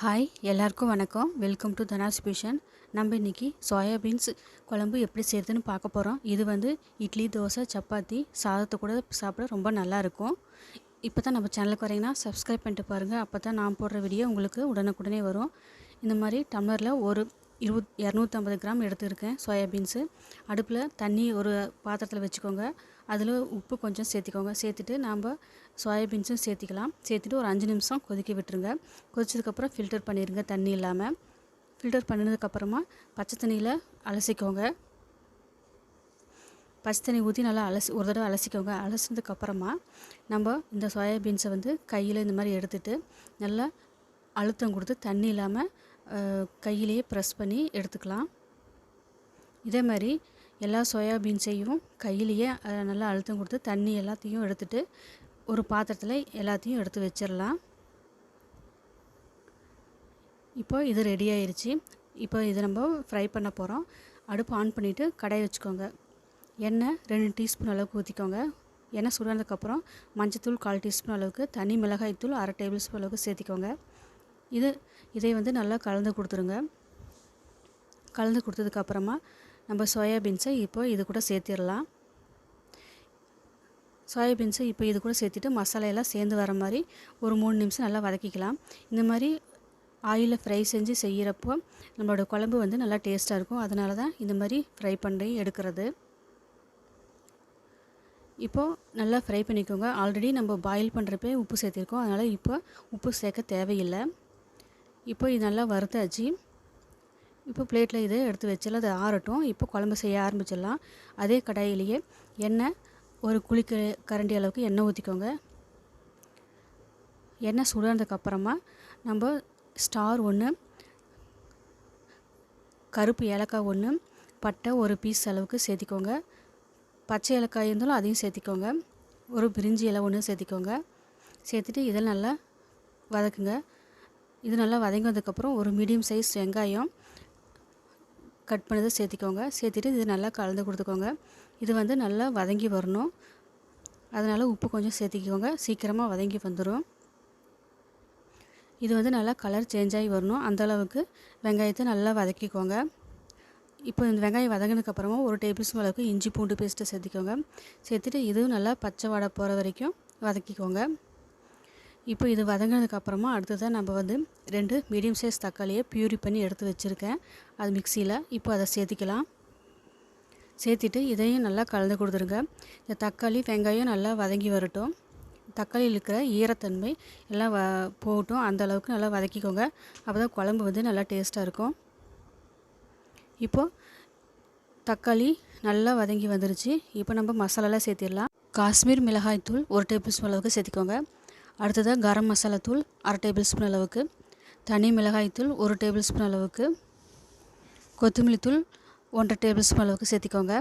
Hi எல்லாருக்கும் வணக்கம். Welcome to Dhana's kitchen. நம்ம இன்றைக்கி சோயா பீன்ஸ் குழம்பு எப்படி செய்கிறதுன்னு பார்க்க போகிறோம். இது வந்து இட்லி, தோசை, சப்பாத்தி, சாதத்தை கூட சாப்பிட ரொம்ப நல்லாயிருக்கும். இப்போ தான் நம்ம சேனலுக்கு வரீங்கன்னா சப்ஸ்கிரைப் பண்ணிட்டு பாருங்கள். அப்போ தான் நான் போடுற வீடியோ உங்களுக்கு உடனுக்குடனே வரும். இந்த மாதிரி டம்ளரில் ஒரு 250 கிராம் எடுத்துருக்கேன் சோயா பீன்ஸு. அடுப்பில் தண்ணி ஒரு பாத்திரத்தில் வச்சுக்கோங்க. அதில் உப்பு கொஞ்சம் சேர்த்திக்கோங்க. சேர்த்துட்டு நாம் சோயா பீன்ஸும் சேர்த்திக்கலாம். சேர்த்துட்டு ஒரு 5 நிமிஷம் கொதிக்க விட்டுருங்க. கொதிச்சதுக்கப்புறம் ஃபில்டர் பண்ணிடுங்க தண்ணி இல்லாமல். ஃபில்டர் பண்ணினதுக்கப்புறமா பச்சை தண்ணியில் அலசிக்கோங்க. பச்சை தண்ணி ஊற்றி நல்லா ஒரு தடவை அலசிக்கோங்க. அலசினதுக்கப்புறமா நம்ம இந்த சோயா பீன்ஸை வந்து கையில் இந்த மாதிரி எடுத்துகிட்டு நல்லா அழுத்தம் கொடுத்து தண்ணி இல்லாமல் கையிலேயே ப்ரெஸ் பண்ணி எடுத்துக்கலாம். இதே மாதிரி எல்லா சோயா பீன்ஸையும் கையிலேயே நல்லா அழுத்தம் கொடுத்து தண்ணி எல்லாத்தையும் எடுத்துகிட்டு ஒரு பாத்திரத்தில் எல்லாத்தையும் எடுத்து வச்சிடலாம். இப்போ இது ரெடி ஆயிடுச்சு. இப்போ இதை நம்ம ஃப்ரை பண்ண போகிறோம். அடுப்பு ஆன் பண்ணிவிட்டு கடாய் வச்சுக்கோங்க. எண்ணெய் 2 டீஸ்பூன் அளவுக்கு ஊற்றிக்கோங்க. எண்ணெய் சுடுறதுக்கப்புறம் மஞ்சத்தூள் 1/4 டீஸ்பூன் அளவுக்கு, தனி மிளகாய் தூள் 1/2 டேபிள் ஸ்பூன் அளவுக்கு சேர்த்திக்கோங்க. இதை வந்து நல்லா கலந்து கொடுத்துருங்க. கலந்து கொடுத்ததுக்கப்புறமா நம்ம சோயா பீன்ஸை இப்போ இது கூட சேர்த்திடலாம். சோயா பீன்ஸை இப்போ இது கூட சேர்த்துட்டு மசாலையெல்லாம் சேர்ந்து வர மாதிரி ஒரு 3 நிமிஷம் நல்லா வதக்கிக்கலாம். இந்த மாதிரி ஆயிலில் ஃப்ரை செஞ்சு செய்கிறப்போ நம்மளோட குழம்பு வந்து நல்லா டேஸ்ட்டாக இருக்கும். அதனால தான் இந்த மாதிரி ஃப்ரை பண்ணி எடுக்கிறது. இப்போது நல்லா ஃப்ரை பண்ணிக்கோங்க. ஆல்ரெடி நம்ம பாயில் பண்ணுறப்பே உப்பு சேர்த்திருக்கோம். அதனால் இப்போ உப்பு சேர்க்க தேவையில்லை. இப்போ இது நல்லா வறுத்தாச்சு. இப்போ பிளேட்டில் இதை எடுத்து வச்சிடலாம். அது ஆறட்டும். இப்போ குழம்பு செய்ய ஆரம்பிச்சிடலாம். அதே கடாயிலேயே எண்ணெய் ஒரு கரண்டி அளவுக்கு எண்ணெய் ஊற்றிக்கோங்க. எண்ணெய் சுடுறதுக்கப்புறமா நம்ம ஸ்டார் 1, கருப்பு ஏலக்காய் 1, பட்டை ஒரு பீஸ் அளவுக்கு சேர்த்திக்கோங்க. பச்சை ஏலக்காய் இருந்தாலும் அதையும் சேர்த்திக்கோங்க. ஒரு பிரிஞ்சி இலை 1 சேர்த்திக்கோங்க. சேர்த்துட்டு இதில் நல்லா வதக்குங்க. இது நல்லா வதங்கினதுக்கப்புறம் ஒரு மீடியம் சைஸ் வெங்காயம் கட் பண்ணதை சேர்த்திக்கோங்க. சேர்த்துட்டு இது நல்லா கலந்து கொடுத்துக்கோங்க. இது வந்து நல்லா வதங்கி வரணும். அதனால் உப்பு கொஞ்சம் சேர்த்திக்கோங்க. சீக்கிரமாக வதங்கி வந்துடும். இது வந்து நல்லா கலர் சேஞ்ச் ஆகி வரணும். அந்தளவுக்கு வெங்காயத்தை நல்லா வதக்கிக்கோங்க. இப்போ இந்த வெங்காயம் வதங்கினதுக்கப்புறமா ஒரு டேபிள் ஸ்பூன் அளவுக்கு இஞ்சி பூண்டு பேஸ்ட்டு சேர்த்திக்கோங்க. சேர்த்துட்டு இதுவும் நல்லா பச்சை வாடை போகிற வரைக்கும் வதக்கிக்கோங்க. இப்போ இது வதங்கினதுக்கப்புறமா அடுத்ததாக நம்ம வந்து 2 மீடியம் சைஸ் தக்காளியை பியூரி பண்ணி எடுத்து வச்சுருக்கேன். அது மிக்சியில் இப்போ அதை சேர்த்திக்கலாம். சேர்த்திட்டு இதையும் நல்லா கலந்து கொடுத்துருங்க. இந்த தக்காளி வெங்காயம் நல்லா வதங்கி வரட்டும். தக்காளியில் இருக்கிற ஈரத்தன்மை எல்லாம் போகட்டும். அந்தளவுக்கு நல்லா வதக்கிக்கோங்க. அப்போ தான் குழம்பு வந்து நல்லா டேஸ்ட்டாக இருக்கும். இப்போது தக்காளி நல்லா வதங்கி வந்துருச்சு. இப்போ நம்ம மசாலாலாம் சேர்த்திடலாம். காஷ்மீர் மிளகாய் தூள் 1 டேபிள் ஸ்பூன் அளவுக்கு சேர்த்திக்கோங்க. அடுத்ததாக கரம் மசாலா தூள் 1/2 டேபிள் ஸ்பூன் அளவுக்கு, தனி மிளகாய் தூள் 1 டேபிள் ஸ்பூன் அளவுக்கு, கொத்தமல்லி தூள் 1/2 டேபிள் ஸ்பூன் அளவுக்கு சேர்த்திக்கோங்க.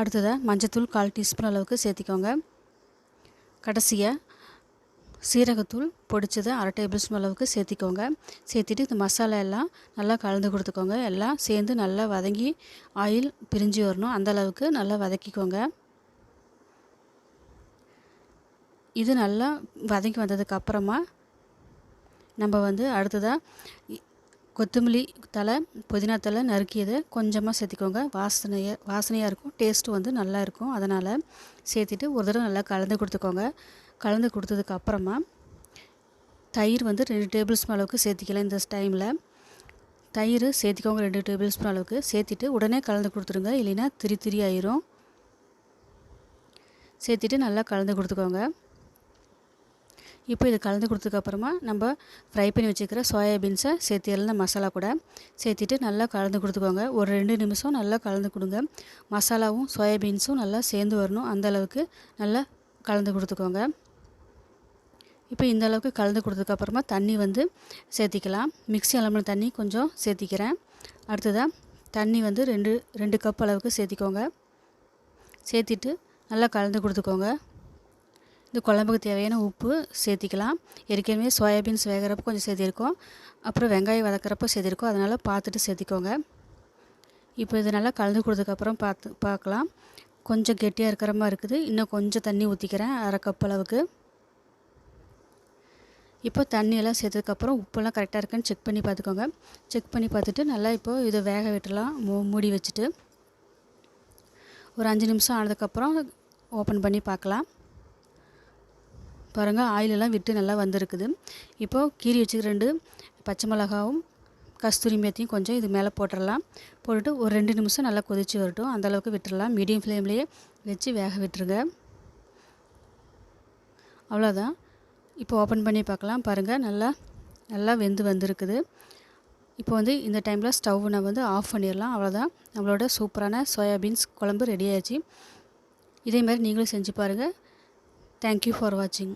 அடுத்ததாக மஞ்சத்தூள் 1/4 டீஸ்பூன் அளவுக்கு சேர்த்திக்கோங்க. கடைசியாக சீரகத்தூள் பொடிச்சதை 1/2 டேபிள் ஸ்பூன் அளவுக்கு சேர்த்திக்கோங்க. சேர்த்துட்டு இந்த மசாலா எல்லாம் நல்லா கலந்து கொடுத்துக்கோங்க. எல்லாம் சேர்ந்து நல்லா வதங்கி ஆயில் பிரிஞ்சு வரணும். அந்தளவுக்கு நல்லா வதக்கிக்கோங்க. இது நல்லா வதங்கி வந்ததுக்கப்புறமா நம்ம வந்து அடுத்ததாக கொத்தமல்லி தழை, புதினா தழை நறுக்கியதை கொஞ்சமாக சேர்த்திக்கோங்க. வாசனையாக இருக்கும். டேஸ்ட்டு வந்து நல்லா இருக்கும். அதனால் சேர்த்துட்டு ஒரு தடவை நல்லா கலந்து கொடுத்துக்கோங்க. கலந்து கொடுத்ததுக்கப்புறமா தயிர் வந்து 2 டேபிள் ஸ்பூன் அளவுக்கு சேர்த்திக்கலாம். இந்த டைமில் தயிர் சேர்த்திக்கோங்க 2 டேபிள் ஸ்பூன் அளவுக்கு. சேர்த்துட்டு உடனே கலந்து கொடுத்துருங்க, இல்லைன்னா திரி ஆயிரும். சேர்த்துட்டு நல்லா கலந்து கொடுத்துக்கோங்க. இப்போ இது கலந்து கொடுத்ததுக்கப்புறமா நம்ம ஃப்ரை பண்ணி வச்சுக்கிற சோயா பீன்ஸை சேர்த்திடலாம். மசாலா கூட சேர்த்துட்டு நல்லா கலந்து கொடுத்துக்கோங்க. ஒரு 2 நிமிஷம் நல்லா கலந்து கொடுங்க. மசாலாவும் சோயா பீன்ஸும் நல்லா சேர்ந்து வரணும். அந்தளவுக்கு நல்லா கலந்து கொடுத்துக்கோங்க. இப்போ இந்த அளவுக்கு கலந்து கொடுத்ததுக்கப்புறமா தண்ணி வந்து சேர்த்திக்கலாம். மிக்ஸி அளவுல தண்ணி கொஞ்சம் சேர்த்திக்கிறேன். அடுத்ததாக தண்ணி வந்து 2 கப் அளவுக்கு சேர்த்திக்கோங்க. சேர்த்திட்டு நல்லா கலந்து கொடுத்துக்கோங்க. இந்த குழம்புக்கு தேவையான உப்பு சேர்த்திக்கலாம். ஏற்கனவே சோயாபீன்ஸ் வேகிறப்போ கொஞ்சம் சேர்த்திருக்கோம். அப்புறம் வெங்காயம் வதக்கிறப்போ சேர்த்திருக்கோம். அதனால் பார்த்துட்டு சேர்த்திக்கோங்க. இப்போ இது நல்லா கலந்து கொடுத்ததுக்கப்புறம் பார்க்கலாம். கொஞ்சம் கெட்டியாக இருக்கிற மாதிரி இருக்குது. இன்னும் கொஞ்சம் தண்ணி ஊற்றிக்கிறேன், 1/2 கப் அளவுக்கு. இப்போ தண்ணியெல்லாம் சேர்த்ததுக்கப்புறம் உப்பெல்லாம் கரெக்டாக இருக்கான்னு செக் பண்ணி பார்த்துக்கோங்க. செக் பண்ணி பார்த்துட்டு நல்லா இப்போது இதை வேக விட்டுடலாம். மூடி வச்சுட்டு ஒரு 5 நிமிஷம் ஆனதுக்கப்புறம் ஓப்பன் பண்ணி பார்க்கலாம். பாருங்கள், ஆயிலெல்லாம் விட்டு நல்லா வந்திருக்குது. இப்போது கீரி வச்சுக்க 2 பச்சை மிளகாவும் கஸ்தூரி மேத்தியும் கொஞ்சம் இது மேலே போட்டுடலாம். போட்டுட்டு ஒரு 2 நிமிஷம் நல்லா கொதித்து வரட்டும். அந்தளவுக்கு விட்டுடலாம். மீடியம் ஃப்ளேம்லேயே வச்சு வேக விட்டுருங்க. அவ்வளோதான். இப்போ ஓப்பன் பண்ணி பார்க்கலாம். பாருங்கள், நல்லா வெந்து வந்திருக்குது. இப்போ இந்த டைமில் ஸ்டவ் நம்ம ஆஃப் பண்ணிடலாம். அவ்வளோதான், நம்மளோட சூப்பரான சோயாபீன்ஸ் குழம்பு ரெடி ஆயிடுச்சு. இதே மாதிரி நீங்களும் செஞ்சு பாருங்கள். தேங்க்யூ ஃபார் வாட்சிங்.